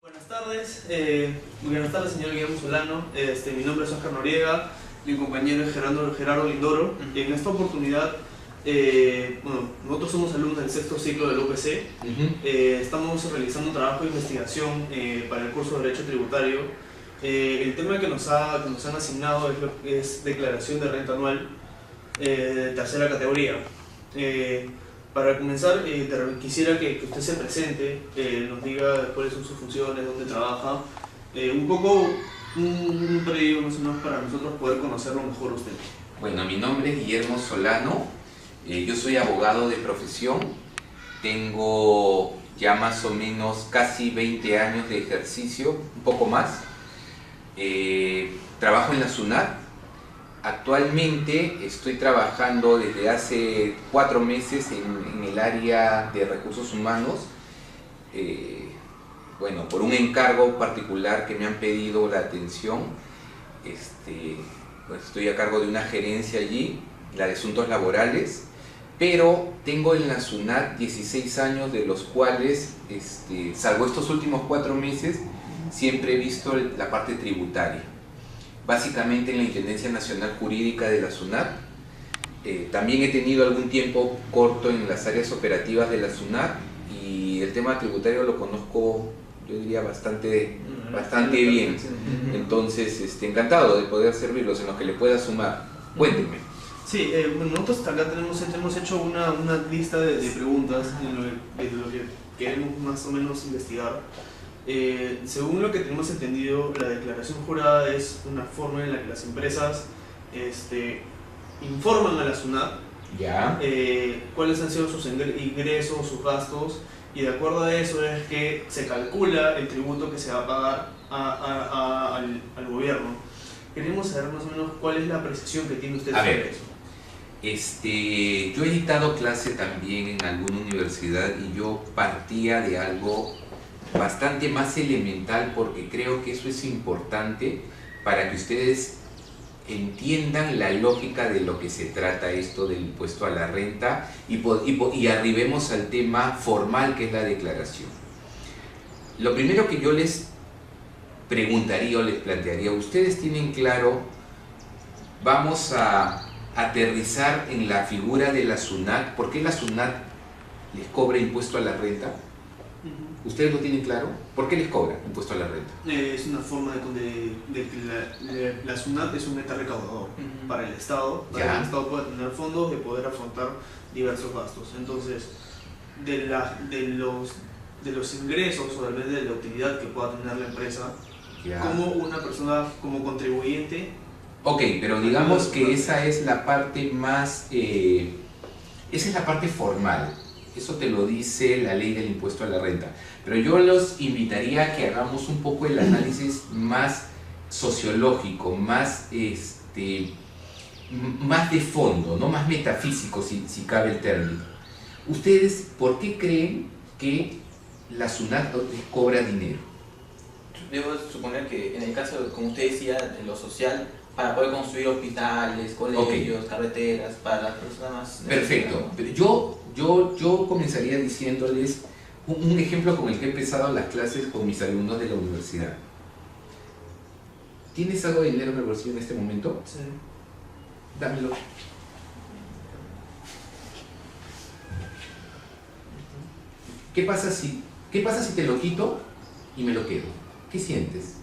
Buenas tardes, señor Guillermo Solano. Mi nombre es Oscar Noriega, mi compañero es Gerardo Lindoro. En esta oportunidad, nosotros somos alumnos del sexto ciclo del UPC. Estamos realizando un trabajo de investigación para el curso de Derecho Tributario. El tema que nos han asignado es declaración de renta anual de tercera categoría. Para comenzar, quisiera que usted se presente, nos diga cuáles son sus funciones, dónde trabaja, un poco un previo más o menos para nosotros poder conocerlo mejor a usted. Bueno, mi nombre es Guillermo Solano, yo soy abogado de profesión, tengo ya más o menos casi 20 años de ejercicio, un poco más. Trabajo en la SUNAT. Actualmente estoy trabajando desde hace 4 meses en el área de recursos humanos, por un encargo particular que me han pedido la atención. Estoy a cargo de una gerencia allí, la de asuntos laborales, pero tengo en la SUNAT 16 años, de los cuales, salvo estos últimos 4 meses, siempre he visto la parte tributaria. Básicamente en la Intendencia Nacional Jurídica de la SUNAT. También he tenido algún tiempo corto en las áreas operativas de la SUNAT y el tema tributario lo conozco, yo diría, bastante bien. Entonces, encantado de poder servirlos en lo que le pueda sumar. Cuéntenme. Sí, nosotros acá hemos hecho una lista de preguntas de lo que queremos más o menos investigar. Según lo que tenemos entendido, la declaración jurada es una forma en la que las empresas informan a la SUNAT cuáles han sido sus ingresos, sus gastos, y de acuerdo a eso es que se calcula el tributo que se va a pagar al gobierno. Queremos saber más o menos cuál es la apreciación que tiene usted sobre eso. Yo he dictado clase también en alguna universidad y yo partía de algo bastante más elemental, porque creo que eso es importante para que ustedes entiendan la lógica de lo que se trata esto del impuesto a la renta y arribemos al tema formal, que es la declaración. Lo primero que yo les preguntaría o les plantearía: ¿ustedes tienen claro? Vamos a aterrizar en la figura de la SUNAT. ¿Por qué la SUNAT les cobra impuesto a la renta? ¿Ustedes lo tienen claro? ¿Por qué les cobran impuesto a la renta? Es una forma de que la SUNAT es un ente recaudador para el Estado, para que el Estado pueda tener fondos de poder afrontar diversos gastos. Entonces, de los ingresos o de la utilidad que pueda tener la empresa, como una persona, como contribuyente. Ok, pero digamos que esa es la parte más, esa es la parte formal. Eso te lo dice la ley del impuesto a la renta. Pero yo los invitaría a que hagamos un poco el análisis más sociológico, más de fondo, ¿no? Más metafísico, si cabe el término. ¿Ustedes por qué creen que la SUNAT les cobra dinero? Debo suponer que en el caso, como usted decía, en lo social, para poder construir hospitales, colegios, carreteras, para las personas... Perfecto. Yo comenzaría diciéndoles un ejemplo con el que he empezado las clases con mis alumnos de la universidad. ¿Tienes algo de dinero en el bolsillo en este momento? Sí. Dámelo. ¿Qué pasa si te lo quito y me lo quedo? ¿Qué sientes?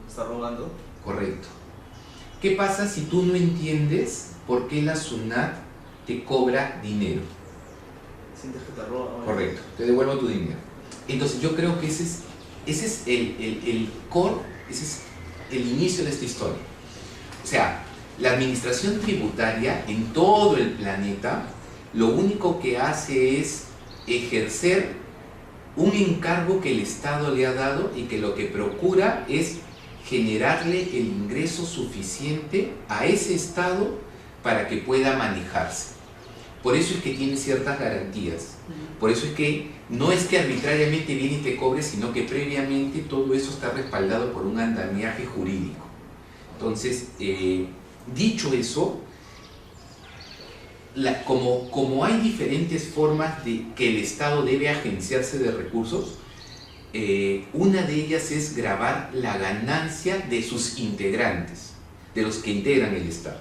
¿Me está robando? Correcto. ¿Qué pasa si tú no entiendes por qué la SUNAT te cobra dinero? Sientes que te roba. Correcto, te devuelvo tu dinero. Entonces yo creo que ese es el core, ese es el inicio de esta historia. O sea, la administración tributaria en todo el planeta lo único que hace es ejercer un encargo que el Estado le ha dado y que lo que procura es generarle el ingreso suficiente a ese Estado para que pueda manejarse. Por eso es que tiene ciertas garantías. Por eso es que no es que arbitrariamente viene y te cobre, sino que previamente todo eso está respaldado por un andamiaje jurídico. Entonces, dicho eso, como hay diferentes formas de que el Estado debe agenciarse de recursos, una de ellas es gravar la ganancia de sus integrantes, de los que integran el Estado.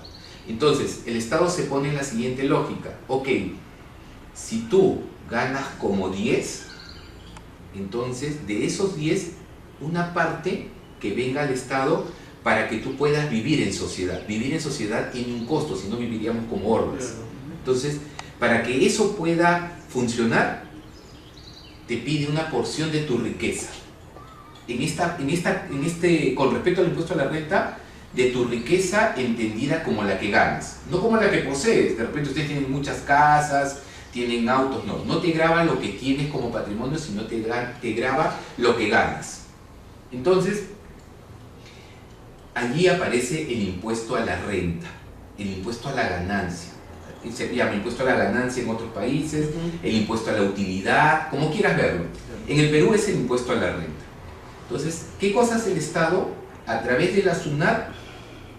Entonces, el Estado se pone en la siguiente lógica. Ok, si tú ganas como 10, entonces de esos 10, una parte que venga al Estado para que tú puedas vivir en sociedad. Vivir en sociedad tiene un costo, si no viviríamos como hordas. Entonces, para que eso pueda funcionar, te pide una porción de tu riqueza. Con respecto al impuesto a la renta, de tu riqueza entendida como la que ganas, no como la que posees. De repente ustedes tienen muchas casas, tienen autos, no te graba lo que tienes como patrimonio, sino te graba lo que ganas. Entonces, allí aparece el impuesto a la renta, el impuesto a la ganancia. Se llama impuesto a la ganancia en otros países, el impuesto a la utilidad, como quieras verlo. En el Perú es el impuesto a la renta. Entonces, ¿qué cosa hace el Estado? A través de la SUNAT,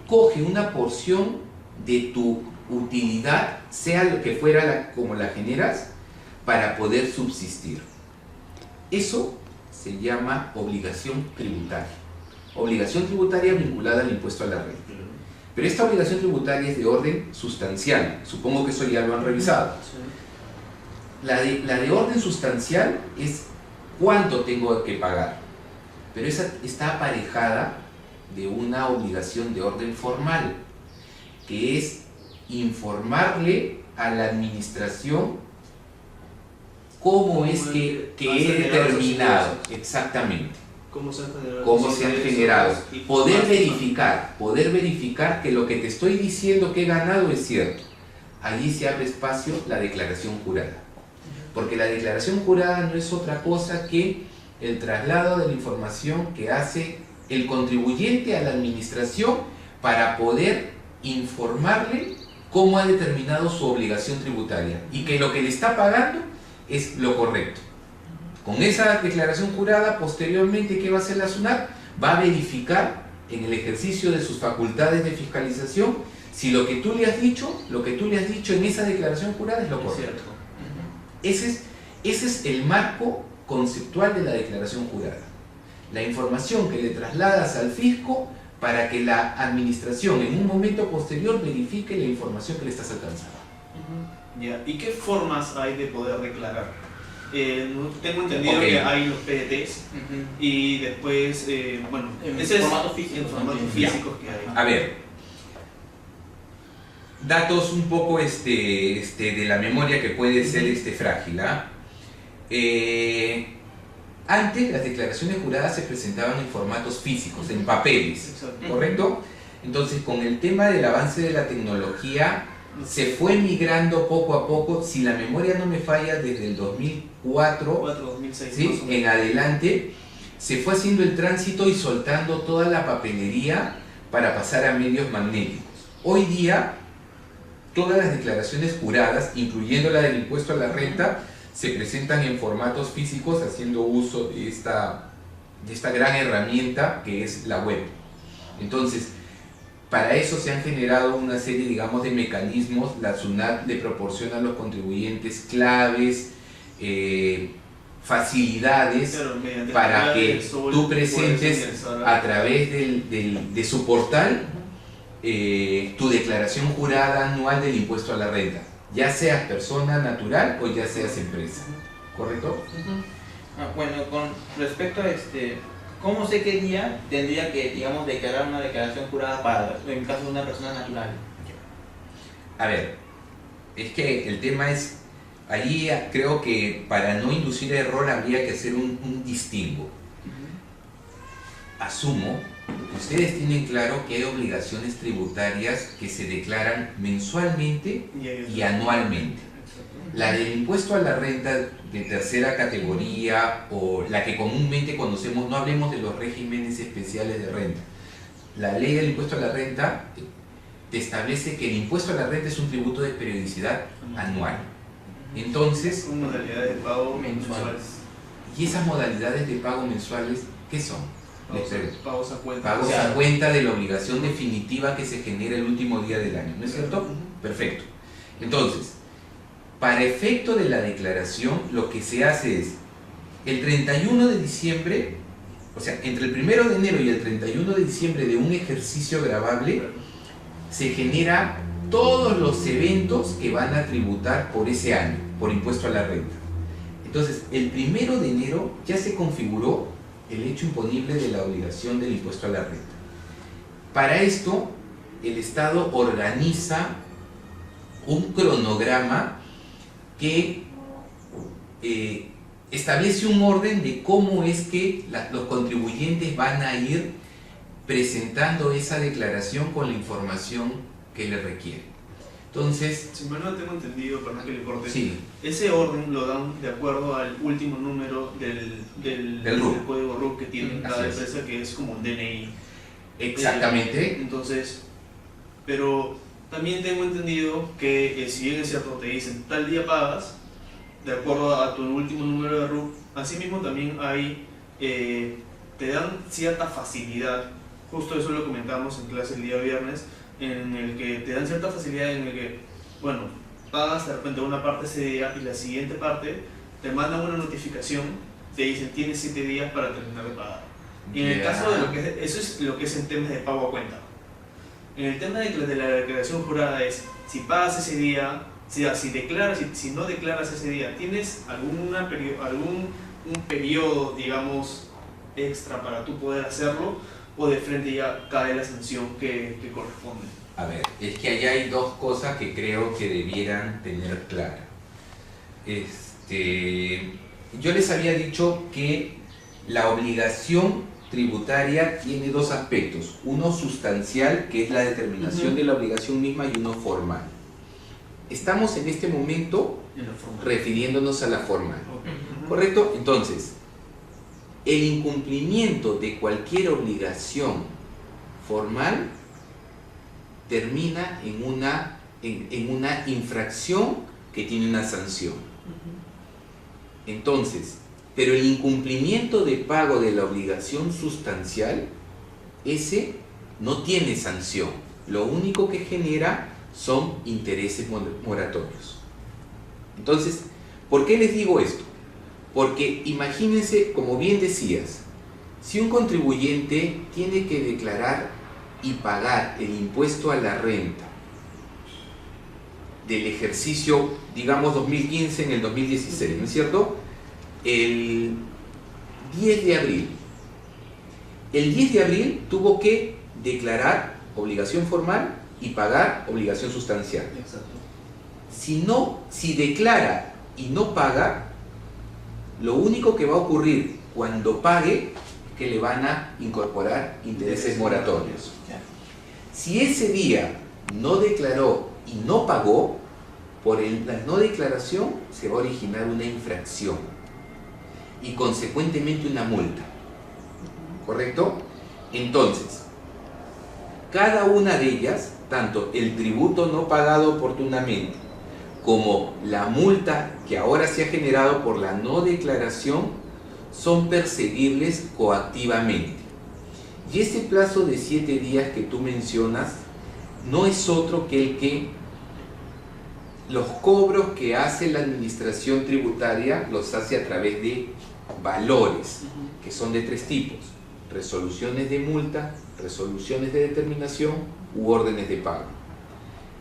coge una porción de tu utilidad, sea lo que fuera como la generas, para poder subsistir. Eso se llama obligación tributaria. Obligación tributaria vinculada al impuesto a la renta. Pero esta obligación tributaria es de orden sustancial. Supongo que eso ya lo han revisado. La de orden sustancial es cuánto tengo que pagar. Pero esa está aparejada de una obligación de orden formal, que es informarle a la administración cómo es que he determinado exactamente cómo se han generado. Poder verificar que lo que te estoy diciendo que he ganado es cierto. Allí se abre espacio la declaración jurada. Porque la declaración jurada no es otra cosa que el traslado de la información que hace el contribuyente a la administración para poder informarle cómo ha determinado su obligación tributaria y que lo que le está pagando es lo correcto. Con esa declaración jurada, posteriormente, ¿qué va a hacer la SUNAT? Va a verificar en el ejercicio de sus facultades de fiscalización si lo que tú le has dicho en esa declaración jurada es lo correcto. Ese es el marco conceptual de la declaración jurada. La información que le trasladas al fisco para que la administración en un momento posterior verifique la información que le estás alcanzando. Ya. ¿Y qué formas hay de poder declarar? Tengo entendido que hay los PDTs y después, ese es formato físico, en formatos físicos que hay. A ver, datos un poco de la memoria que puede ser frágil. Antes las declaraciones juradas se presentaban en formatos físicos, en papeles. Exacto. ¿Correcto? Entonces, con el tema del avance de la tecnología, se fue migrando poco a poco, si la memoria no me falla, desde el 2006, ¿sí? En adelante, se fue haciendo el tránsito y soltando toda la papelería para pasar a medios magnéticos. Hoy día, todas las declaraciones juradas, incluyendo la del impuesto a la renta, se presentan en formatos físicos haciendo uso de esta gran herramienta que es la web. Entonces, para eso se han generado una serie, digamos, de mecanismos. La SUNAT le proporciona a los contribuyentes claves, facilidades, para que tú presentes a través de su portal tu declaración jurada anual del impuesto a la renta, ya seas persona natural o ya seas empresa. ¿Correcto? Bueno, con respecto a ¿cómo sé qué día tendría que, digamos, declarar una declaración jurada en caso de una persona natural? A ver, es que el tema es, allí creo que para no inducir error habría que hacer un distingo. Asumo que ustedes tienen claro que hay obligaciones tributarias que se declaran mensualmente y anualmente. La del impuesto a la renta de tercera categoría, o la que comúnmente conocemos, no hablemos de los regímenes especiales de renta. La ley del impuesto a la renta te establece que el impuesto a la renta es un tributo de periodicidad anual. Entonces, con modalidades de pago mensuales. ¿Y esas modalidades de pago mensuales qué son? Pagos a cuenta. Pagos a cuenta de la obligación definitiva que se genera el último día del año, ¿no es cierto? Perfecto. Entonces, para efecto de la declaración, lo que se hace es, el 31 de diciembre, o sea, entre el 1 de enero y el 31 de diciembre de un ejercicio gravable, se genera todos los eventos que van a tributar por ese año, por impuesto a la renta. Entonces, el 1 de enero ya se configuró el hecho imponible de la obligación del impuesto a la renta. Para esto, el Estado organiza un cronograma que establece un orden de cómo es que los contribuyentes van a ir presentando esa declaración con la información que le requiere. Entonces, si mal no tengo entendido, perdón que le corte, sí, ese orden lo dan de acuerdo al último número del código RUC que tiene cada empresa, que es como un DNI. Exactamente. Entonces, pero también tengo entendido que si bien es cierto, te dicen tal día pagas, de acuerdo a tu último número de RUC, asimismo también hay, te dan cierta facilidad, justo eso lo comentábamos en clase el día viernes, en el que te dan cierta facilidad en el que, bueno, pagas de repente una parte ese día y la siguiente parte te mandan una notificación, te dicen tienes 7 días para terminar de pagar. Y en el caso de lo que es, eso es lo que es en temas de pago a cuenta. En el tema de la declaración jurada es, si pagas ese día, si declaras, si no declaras ese día, ¿tienes un periodo, digamos, extra para tú poder hacerlo? ¿O de frente ya cae la sanción que corresponde? A ver, es que allá hay dos cosas que creo que debieran tener claras. Yo les había dicho que la obligación tributaria tiene dos aspectos. Uno sustancial, que es la determinación de la obligación misma, y uno formal. Estamos en este momento refiriéndonos a la formal. ¿Correcto? Entonces, el incumplimiento de cualquier obligación formal termina en una infracción que tiene una sanción. Entonces, pero el incumplimiento de pago de la obligación sustancial, ese no tiene sanción. Lo único que genera son intereses moratorios. Entonces, ¿por qué les digo esto? Porque imagínense, como bien decías, si un contribuyente tiene que declarar y pagar el impuesto a la renta del ejercicio, digamos 2015 en el 2016, ¿no es cierto? El 10 de abril. El 10 de abril tuvo que declarar obligación formal y pagar obligación sustancial. Exacto. Si declara y no paga, lo único que va a ocurrir cuando pague es que le van a incorporar intereses moratorios. Si ese día no declaró y no pagó, por la no declaración se va a originar una infracción y consecuentemente una multa. ¿Correcto? Entonces, cada una de ellas, tanto el tributo no pagado oportunamente como la multa que ahora se ha generado por la no declaración, son perseguibles coactivamente. Y ese plazo de 7 días que tú mencionas no es otro que el que los cobros que hace la administración tributaria los hace a través de valores, que son de 3 tipos: resoluciones de multa, resoluciones de determinación u órdenes de pago.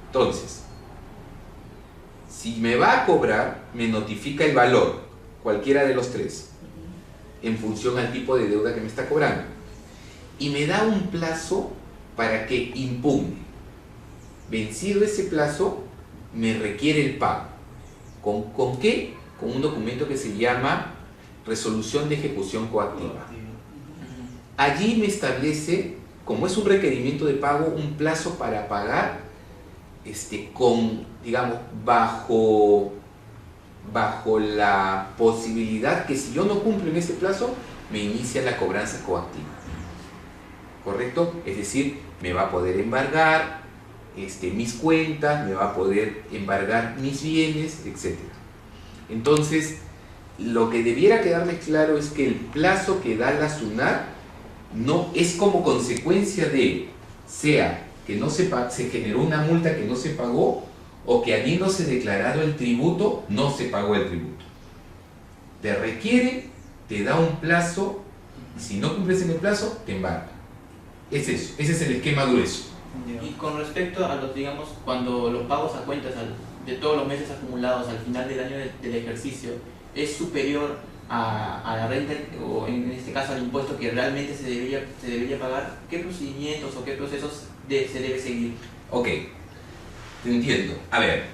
Entonces, si me va a cobrar, me notifica el valor, cualquiera de los 3, en función al tipo de deuda que me está cobrando, y me da un plazo para que impugne. Vencido ese plazo, me requiere el pago. ¿Con qué? Con un documento que se llama resolución de ejecución coactiva. Allí me establece, como es un requerimiento de pago, un plazo para pagar digamos, bajo la posibilidad que si yo no cumplo en ese plazo, me inicia la cobranza coactiva. ¿Correcto? Es decir, me va a poder embargar mis cuentas, me va a poder embargar mis bienes, etc. Entonces, lo que debiera quedarme claro es que el plazo que da la SUNAT no es como consecuencia de, sea que no se generó una multa que no se pagó, o que habiéndose declarado el tributo, no se pagó el tributo. Te requiere te da un plazo, y si no cumples en el plazo, te embarga. Es eso, ese es el esquema grueso. Y con respecto a los, digamos, cuando los pagos a cuentas de todos los meses acumulados al final del año del ejercicio es superior a la renta, o en este caso al impuesto que realmente se debería pagar, ¿qué procedimientos o qué procesos se debe seguir? Ok, te entiendo. A ver,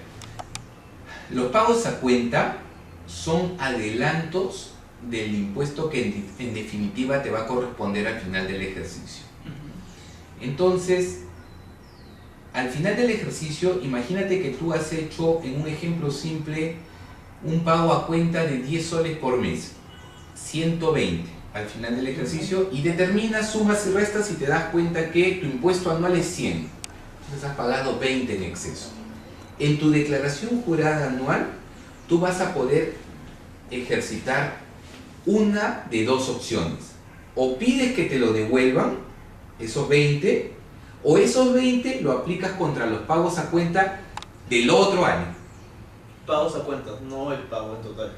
los pagos a cuenta son adelantos del impuesto que en definitiva te va a corresponder al final del ejercicio. Entonces, al final del ejercicio, imagínate que tú has hecho, en un ejemplo simple, un pago a cuenta de 10 soles por mes, 120 al final del ejercicio, y determinas, sumas y restas y te das cuenta que tu impuesto anual es 100. Entonces has pagado 20 en exceso. En tu declaración jurada anual, tú vas a poder ejercitar una de dos opciones. O pides que te lo devuelvan, esos 20, o esos 20 lo aplicas contra los pagos a cuenta del otro año. Pagos a cuenta, no el pago en total.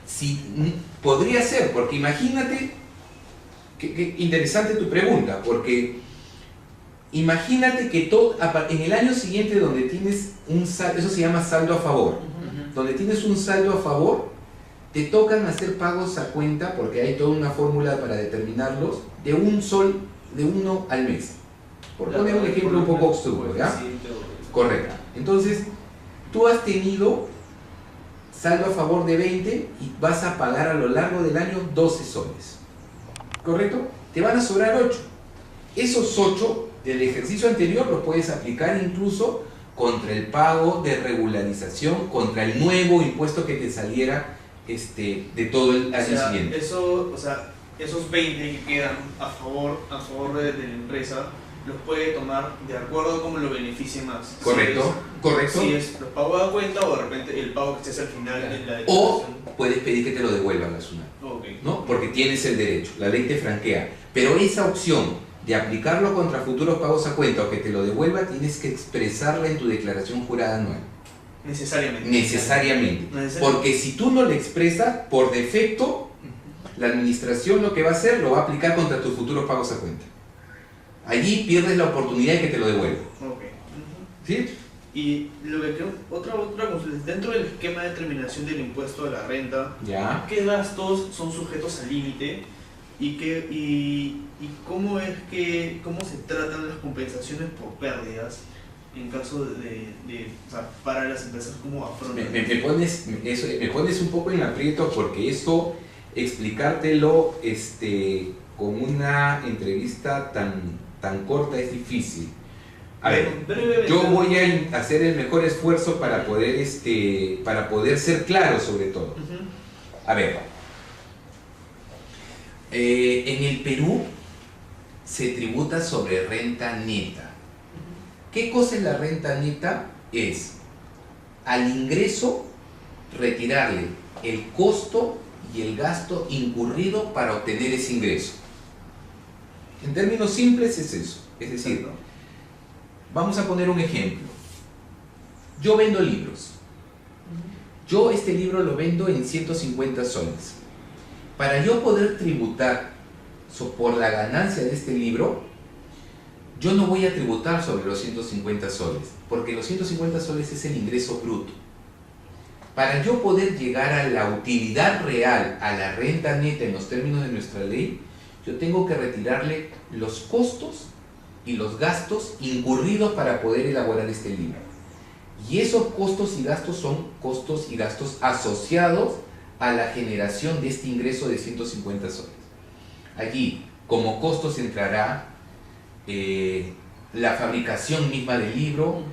Sí, podría ser, porque imagínate, que interesante tu pregunta, porque imagínate que en el año siguiente donde tienes un saldo, eso se llama saldo a favor, donde tienes un saldo a favor, te tocan hacer pagos a cuenta, porque hay toda una fórmula para determinarlos, de un sol, de uno al mes. Por poner un ejemplo un poco obscuro, ¿ya? Correcto. Entonces, tú has tenido saldo a favor de 20 y vas a pagar a lo largo del año 12 soles. ¿Correcto? Te van a sobrar 8. Esos 8 del ejercicio anterior los puedes aplicar incluso contra el pago de regularización, contra el nuevo impuesto que te saliera de todo el año siguiente. Esos 20 que quedan a favor de la empresa, los puede tomar de acuerdo a cómo lo beneficie más. Correcto, correcto. Si es los pagos a cuenta o de repente el pago que estés al final de la declaración. O puedes pedir que te lo devuelvan a SUNAT, Okay. ¿no? Porque tienes el derecho, la ley te franquea. Pero esa opción de aplicarlo contra futuros pagos a cuenta o que te lo devuelva, tienes que expresarla en tu declaración jurada anual. Necesariamente. Porque si tú no le expresas, por defecto, la administración lo que va a hacer, lo va a aplicar contra tus futuros pagos a cuenta. Allí pierdes la oportunidad de que te lo devuelva. Okay. ¿Sí? Y lo que creo, otra consulta, dentro del esquema de determinación del impuesto a la renta, ¿Ya? ¿qué gastos son sujetos al límite? ¿Y cómo se tratan las compensaciones por pérdidas en caso o sea, para las empresas como afrontan? Me pones un poco en aprieto, porque eso, explicártelo con una entrevista tan corta es difícil. A ver, yo voy a hacer el mejor esfuerzo para poder ser claro sobre todo. A ver, en el Perú se tributa sobre renta neta. ¿Qué cosa es la renta neta? Es al ingreso retirarle el costo y el gasto incurrido para obtener ese ingreso. En términos simples es eso. Es decir, vamos a poner un ejemplo. Yo vendo libros. Yo este libro lo vendo en 150 soles. Para yo poder tributar por la ganancia de este libro, yo no voy a tributar sobre los 150 soles, porque los 150 soles es el ingreso bruto. Para yo poder llegar a la utilidad real, a la renta neta en los términos de nuestra ley, yo tengo que retirarle los costos y los gastos incurridos para poder elaborar este libro. Y esos costos y gastos son costos y gastos asociados a la generación de este ingreso de 150 soles. Allí, como costos entrará la fabricación misma del libro,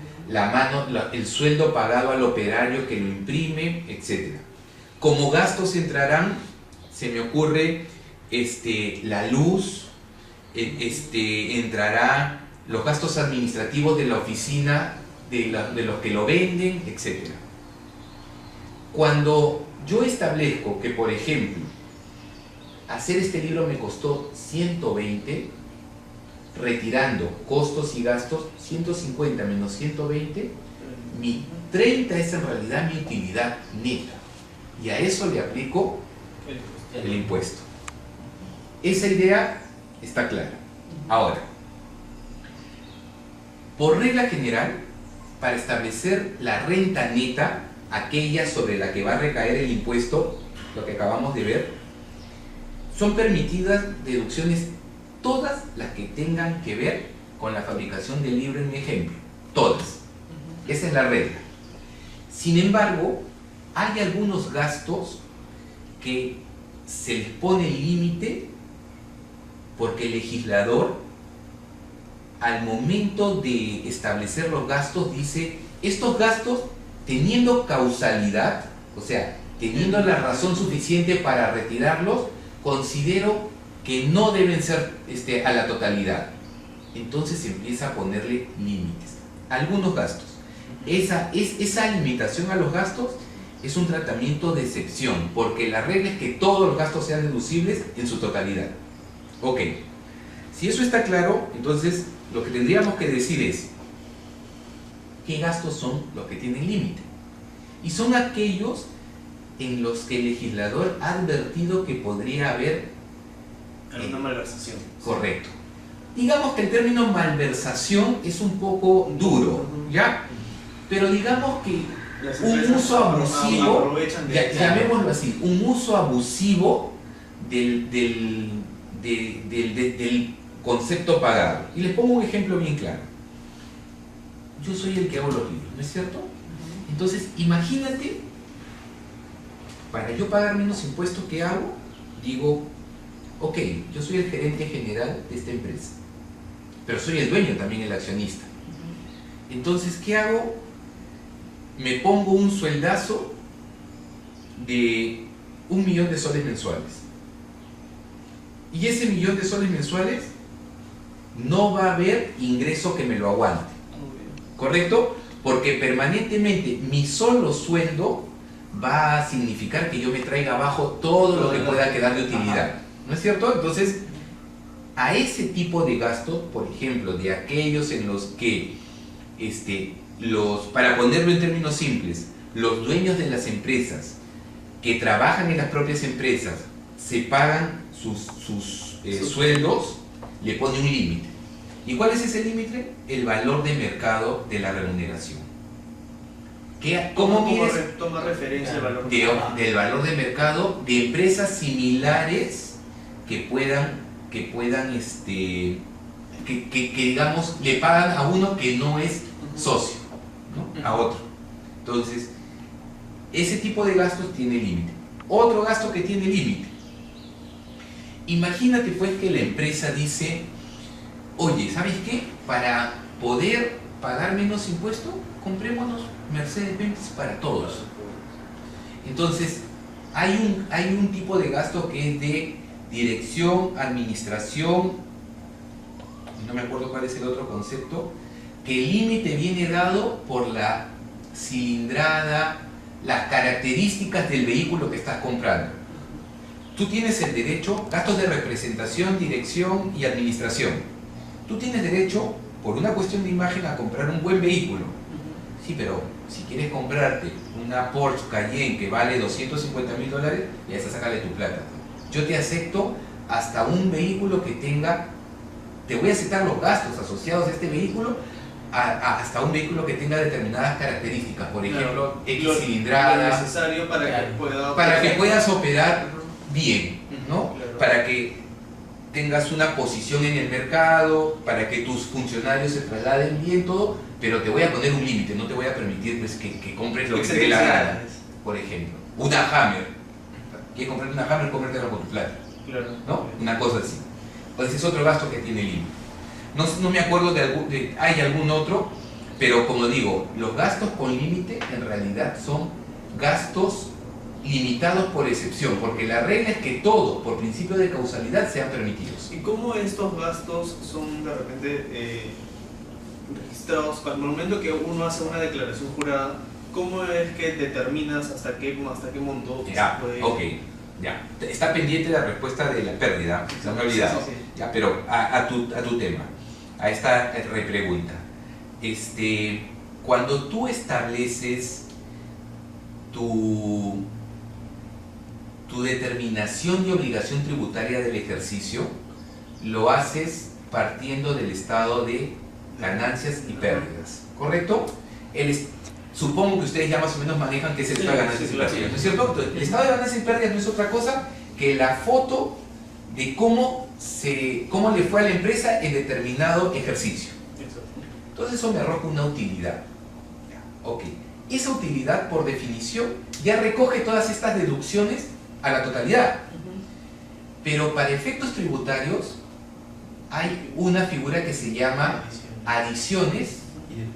el sueldo pagado al operario que lo imprime, etc. Como gastos entrarán, se me ocurre la luz, entrará los gastos administrativos de la oficina, de los que lo venden, etc. Cuando yo establezco que, por ejemplo, hacer este libro me costó 120, retirando costos y gastos, 150 menos 120, mi 30 es en realidad mi utilidad neta. Y a eso le aplico el impuesto. esa idea está clara. Ahora, por regla general, para establecer la renta neta, aquella sobre la que va a recaer el impuesto, lo que acabamos de ver, son permitidas deducciones todas las que tengan que ver con la fabricación del libro, en mi ejemplo. Todas. Esa es la regla. Sin embargo, hay algunos gastos que se les pone límite porque el legislador, al momento de establecer los gastos, dice: estos gastos, teniendo causalidad, o sea, teniendo la razón suficiente para retirarlos, considero que no deben ser a la totalidad. Entonces se empieza a ponerle límites. Algunos gastos. Esa limitación a los gastos es un tratamiento de excepción, porque la regla es que todos los gastos sean deducibles en su totalidad. Ok. Si eso está claro, entonces lo que tendríamos que decir es: ¿qué gastos son los que tienen límite? Y son aquellos en los que el legislador ha advertido que podría haber una malversación. Correcto. Digamos que el término malversación es un poco duro, ¿ya? Pero digamos que un uso abusivo, llamémoslo así, un uso abusivo del concepto pagado. Y les pongo un ejemplo bien claro. Yo soy el que hago los libros, ¿no es cierto? Entonces, imagínate, para yo pagar menos impuestos, ¿qué hago? Digo: ok, yo soy el gerente general de esta empresa, pero soy el dueño también, el accionista. Entonces, ¿qué hago? Me pongo un sueldazo de 1 millón de soles mensuales. Y ese 1 millón de soles mensuales no va a haber ingreso que me lo aguante. ¿Correcto? Porque permanentemente mi solo sueldo va a significar que yo me traiga abajo todo lo que pueda quedar de utilidad. ¿No es cierto? Entonces, a ese tipo de gastos, por ejemplo, de aquellos en los que, para ponerlo en términos simples, los dueños de las empresas que trabajan en las propias empresas se pagan sus sueldos, le pone un límite. ¿Y cuál es ese límite? El valor de mercado de la remuneración. ¿Cómo mides? Toma referencia al valor del valor de mercado de empresas similares que digamos le pagan a uno que no es socio, ¿no? A otro. Entonces, ese tipo de gastos tiene límite. Otro gasto que tiene límite. Imagínate pues que la empresa dice: oye, ¿sabes qué? Para poder pagar menos impuestos, comprémonos Mercedes-Benz para todos. Entonces, hay un tipo de gasto que es de dirección, administración, no me acuerdo cuál es el otro concepto, que el límite viene dado por la cilindrada, las características del vehículo que estás comprando. Tú tienes el derecho, gastos de representación, dirección y administración. Tú tienes derecho, por una cuestión de imagen, a comprar un buen vehículo. Sí, pero si quieres comprarte una Porsche Cayenne que vale $250.000, ya esa sácale tu plata. Yo te acepto hasta un vehículo que tenga, te voy a aceptar los gastos asociados a este vehículo, hasta un vehículo que tenga determinadas características, por ejemplo, X cilindrada, lo necesario para que puedas operar bien, ¿no? Claro. Para que tengas una posición en el mercado, para que tus funcionarios se trasladen bien, todo, pero te voy a poner un límite, no te voy a permitir pues, que compres lo que te dé la gana. Por ejemplo, una Hammer. ¿Quieres comprarte una Hammer? Cómpratela con tu plata. Claro. ¿No? Una cosa así. Pues es otro gasto que tiene límite. No me acuerdo hay algún otro, pero como digo, los gastos con límite en realidad son gastos limitados por excepción, porque la regla es que todos, por principio de causalidad, sean permitidos. ¿Y cómo estos gastos son de repente registrados? Al momento que uno hace una declaración jurada, ¿cómo es que determinas hasta qué monto Ya, se puede...? ok, ya. Está pendiente la respuesta de la pérdida, se me ha olvidado. Sí. Ya, pero a tu tema, a esta repregunta. Cuando tú estableces tu tu determinación de obligación tributaria del ejercicio lo haces partiendo del estado de ganancias y pérdidas, ¿correcto? Supongo que ustedes ya más o menos manejan qué es el estado de ganancias y pérdidas, ¿no es cierto? Entonces, el estado de ganancias y pérdidas no es otra cosa que la foto de cómo le fue a la empresa en determinado ejercicio. Entonces eso me arroja una utilidad. Ok. Esa utilidad, por definición, ya recoge todas estas deducciones a la totalidad. Pero para efectos tributarios hay una figura que se llama adiciones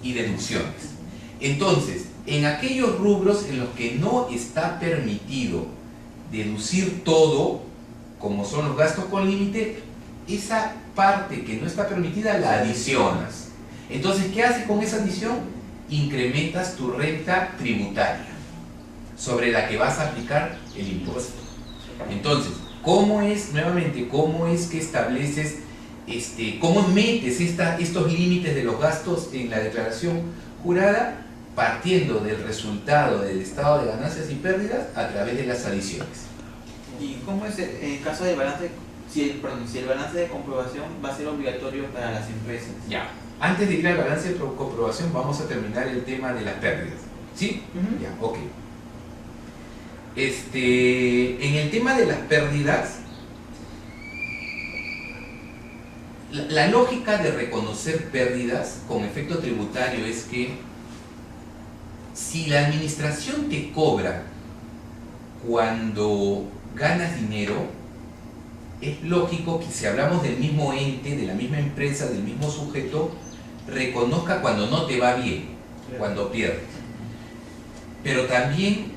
y deducciones. Entonces, en aquellos rubros en los que no está permitido deducir todo, como son los gastos con límite, esa parte que no está permitida la adicionas. Entonces, ¿qué haces con esa adición? Incrementas tu renta tributaria sobre la que vas a aplicar el impuesto. Entonces, ¿cómo es que estableces, cómo metes estos límites de los gastos en la declaración jurada? Partiendo del resultado del estado de ganancias y pérdidas a través de las adiciones. ¿Y cómo es en caso de balance, si el balance de comprobación va a ser obligatorio para las empresas? Ya. Antes de ir al balance de comprobación, vamos a terminar el tema de las pérdidas. ¿Sí? Ya, ok. En el tema de las pérdidas, la lógica de reconocer pérdidas con efecto tributario es que si la administración te cobra cuando ganas dinero, es lógico que si hablamos del mismo ente, de la misma empresa, del mismo sujeto, reconozca cuando no te va bien, cuando pierdes. Pero también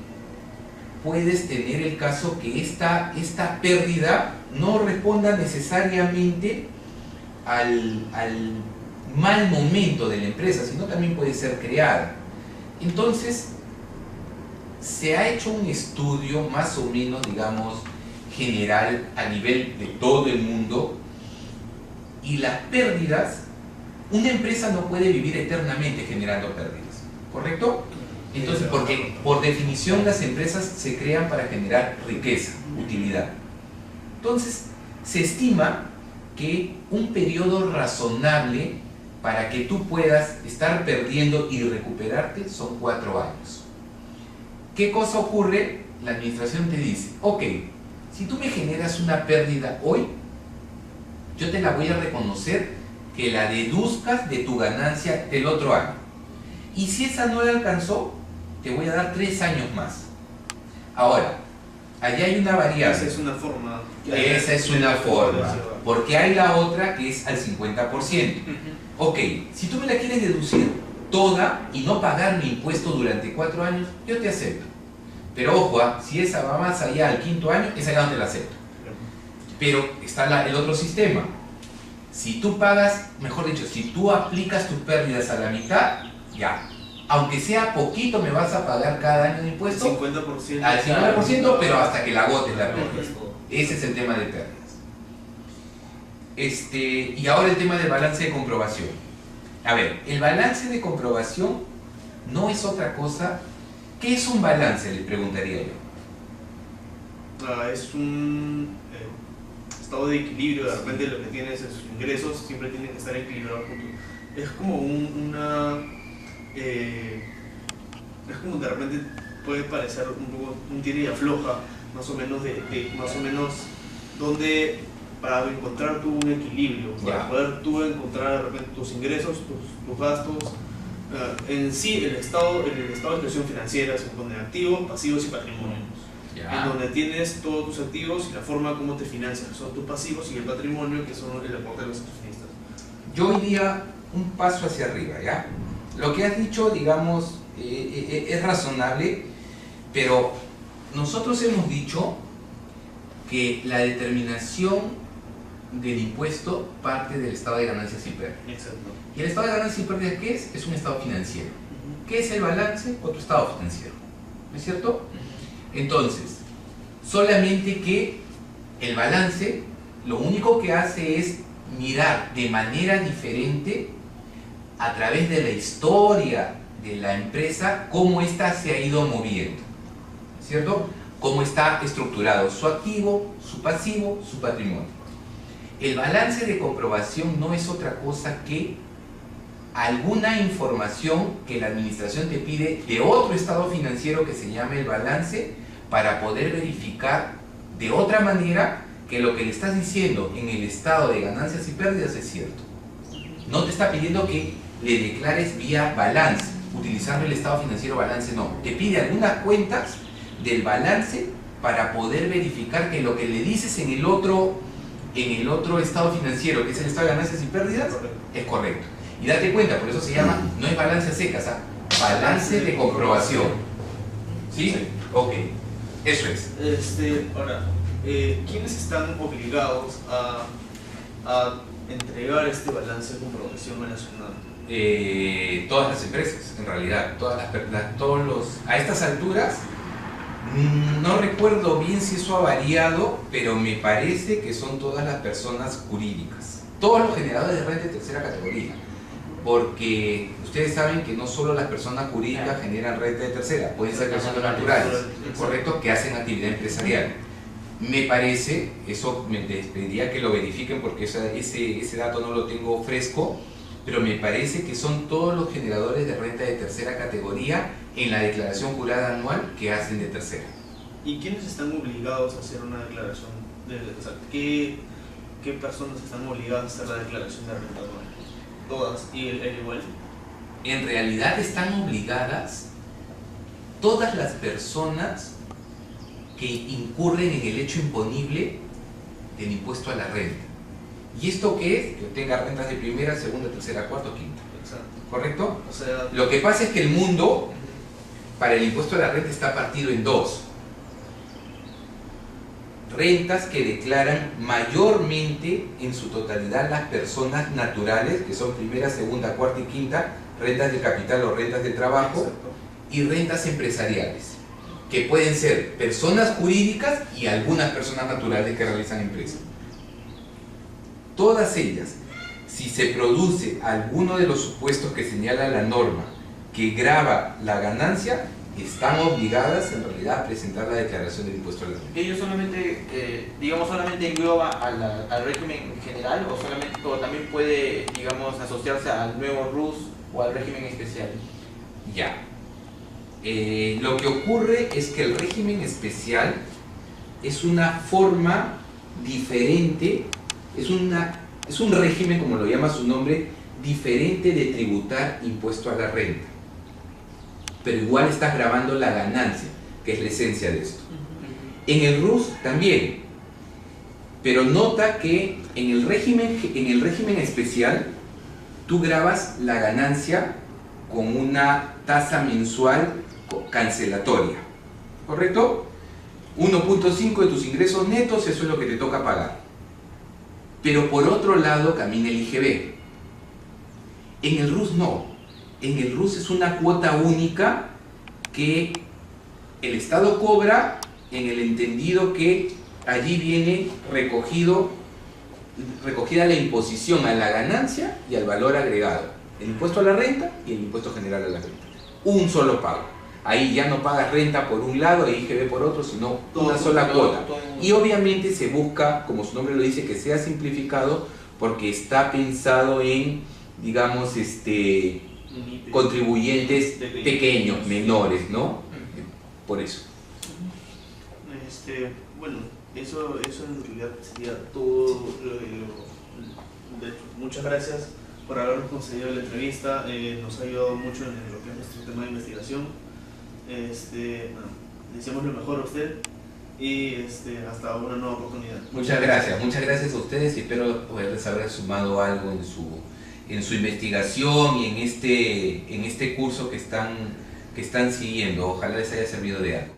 puedes tener el caso que esta pérdida no responda necesariamente al mal momento de la empresa, sino también puede ser creada. Entonces, se ha hecho un estudio más o menos, digamos, general a nivel de todo el mundo, y las pérdidas, una empresa no puede vivir eternamente generando pérdidas, ¿correcto? Entonces, porque por definición las empresas se crean para generar riqueza, utilidad. Entonces, se estima que un periodo razonable para que tú puedas estar perdiendo y recuperarte son 4 años. ¿Qué cosa ocurre? La administración te dice, ok, si tú me generas una pérdida hoy, yo te la voy a reconocer que la deduzcas de tu ganancia del otro año. Y si esa no la alcanzó, te voy a dar 3 años más. Ahora, allá hay una variable. Esa es una forma. Esa es una forma. Porque hay la otra que es al 50%. Ok, si tú me la quieres deducir toda y no pagar mi impuesto durante 4 años, yo te acepto. Pero ojo, si esa va más allá al 5.º año, esa ya no te la acepto. Pero está el otro sistema. Si tú pagas, mejor dicho, si tú aplicas tus pérdidas a la mitad, ya. Aunque sea poquito, me vas a pagar cada año de impuesto. 50%. Al 50%, pero hasta que la agotes la pérdida. Ese es el tema de pérdidas. Y ahora el tema del balance de comprobación. A ver, el balance de comprobación no es otra cosa. ¿Qué es un balance? Le preguntaría yo. Es un estado de equilibrio. De repente lo que tienes es sus ingresos, siempre tienen que estar equilibrados. Es como es como de repente puede parecer un poco un tira y afloja, más o menos más o menos donde para encontrar tú un equilibrio, para poder tú encontrar de repente tus ingresos, tus gastos, en sí el estado de situación financiera se compone de activos, pasivos y patrimonios, en donde tienes todos tus activos y la forma como te financias, son tus pasivos y el patrimonio que son el aporte de los accionistas. Yo iría un paso hacia arriba, ¿ya? Lo que has dicho, digamos, es razonable, pero nosotros hemos dicho que la determinación del impuesto parte del estado de ganancias y pérdidas. Exacto. ¿Y el estado de ganancias y pérdidas qué es? Es un estado financiero. ¿Qué es el balance? Otro estado financiero. ¿No es cierto? Entonces, solamente que el balance lo único que hace es mirar de manera diferente a través de la historia de la empresa cómo ésta se ha ido moviendo, ¿cierto? cómo está estructurado su activo, su pasivo, su patrimonio. El balance de comprobación no es otra cosa que alguna información que la administración te pide de otro estado financiero que se llame el balance para poder verificar de otra manera que lo que le estás diciendo en el estado de ganancias y pérdidas es cierto. No te está pidiendo que le declares vía balance, utilizando el estado financiero balance, no. Te pide algunas cuentas del balance para poder verificar que lo que le dices en el otro estado financiero, que es el estado de ganancias y pérdidas, es correcto. Y date cuenta, por eso se llama, no es balance a secas, balance de comprobación. ¿Sí? Sí. Ok, eso es. Ahora, ¿quiénes están obligados a entregar este balance de comprobación a la SUNAT? Todas las empresas, en realidad, a estas alturas, no recuerdo bien si eso ha variado, pero me parece que son todas las personas jurídicas, todos los generadores de renta de tercera categoría, porque ustedes saben que no solo las personas jurídicas generan renta de tercera, pueden ser personas naturales, correcto, que hacen actividad empresarial. Me parece, eso me pediría que lo verifiquen porque ese dato no lo tengo fresco, pero me parece que son todos los generadores de renta de tercera categoría en la declaración jurada anual que hacen de tercera. ¿Y quiénes están obligados a hacer una declaración o sea, ¿qué personas están obligadas a hacer la declaración de renta anual? ¿Todas? ¿Y el igual? En realidad están obligadas todas las personas que incurren en el hecho imponible del impuesto a la renta. ¿Y esto qué es? Que tenga rentas de primera, segunda, tercera, cuarta o quinta. Exacto. ¿Correcto? O sea, Lo que pasa es que el mundo para el impuesto a la renta está partido en dos. Rentas que declaran mayormente en su totalidad las personas naturales, que son primera, segunda, cuarta y quinta, rentas de capital o rentas de trabajo, exacto. y rentas empresariales, que pueden ser personas jurídicas y algunas personas naturales que realizan empresas. Todas ellas, si se produce alguno de los supuestos que señala la norma que grava la ganancia, están obligadas en realidad a presentar la declaración del impuesto a la renta. ¿Ellos solamente, solamente engloba al régimen general o también puede, asociarse al nuevo RUS o al régimen especial? Ya. Lo que ocurre es que el régimen especial es una forma diferente, es un régimen, como lo llama su nombre, diferente de tributar impuesto a la renta. Pero igual estás grabando la ganancia, que es la esencia de esto. En el RUS también, pero nota que en el régimen especial tú grabas la ganancia con una tasa mensual cancelatoria, ¿correcto? 1.5 de tus ingresos netos, eso es lo que te toca pagar. Pero por otro lado camina el IGB. En el RUS no. En el RUS es una cuota única que el Estado cobra en el entendido que allí viene recogida la imposición a la ganancia y al valor agregado, el impuesto a la renta y el impuesto general a la renta. Un solo pago. Ahí ya no pagas renta por un lado e IGB por otro, sino una sola cuota. Y obviamente se busca, como su nombre lo dice, que sea simplificado porque está pensado en, digamos, contribuyentes pequeños, menores, ¿no? Por eso. Bueno, eso en realidad sería todo. De hecho, muchas gracias por habernos concedido la entrevista. Nos ha ayudado mucho en lo que es nuestro tema de investigación. Bueno, deseamos lo mejor a usted y hasta una nueva oportunidad. Muchas gracias a ustedes y espero poderles haber sumado algo en su investigación y en este curso que están siguiendo. Ojalá les haya servido de algo.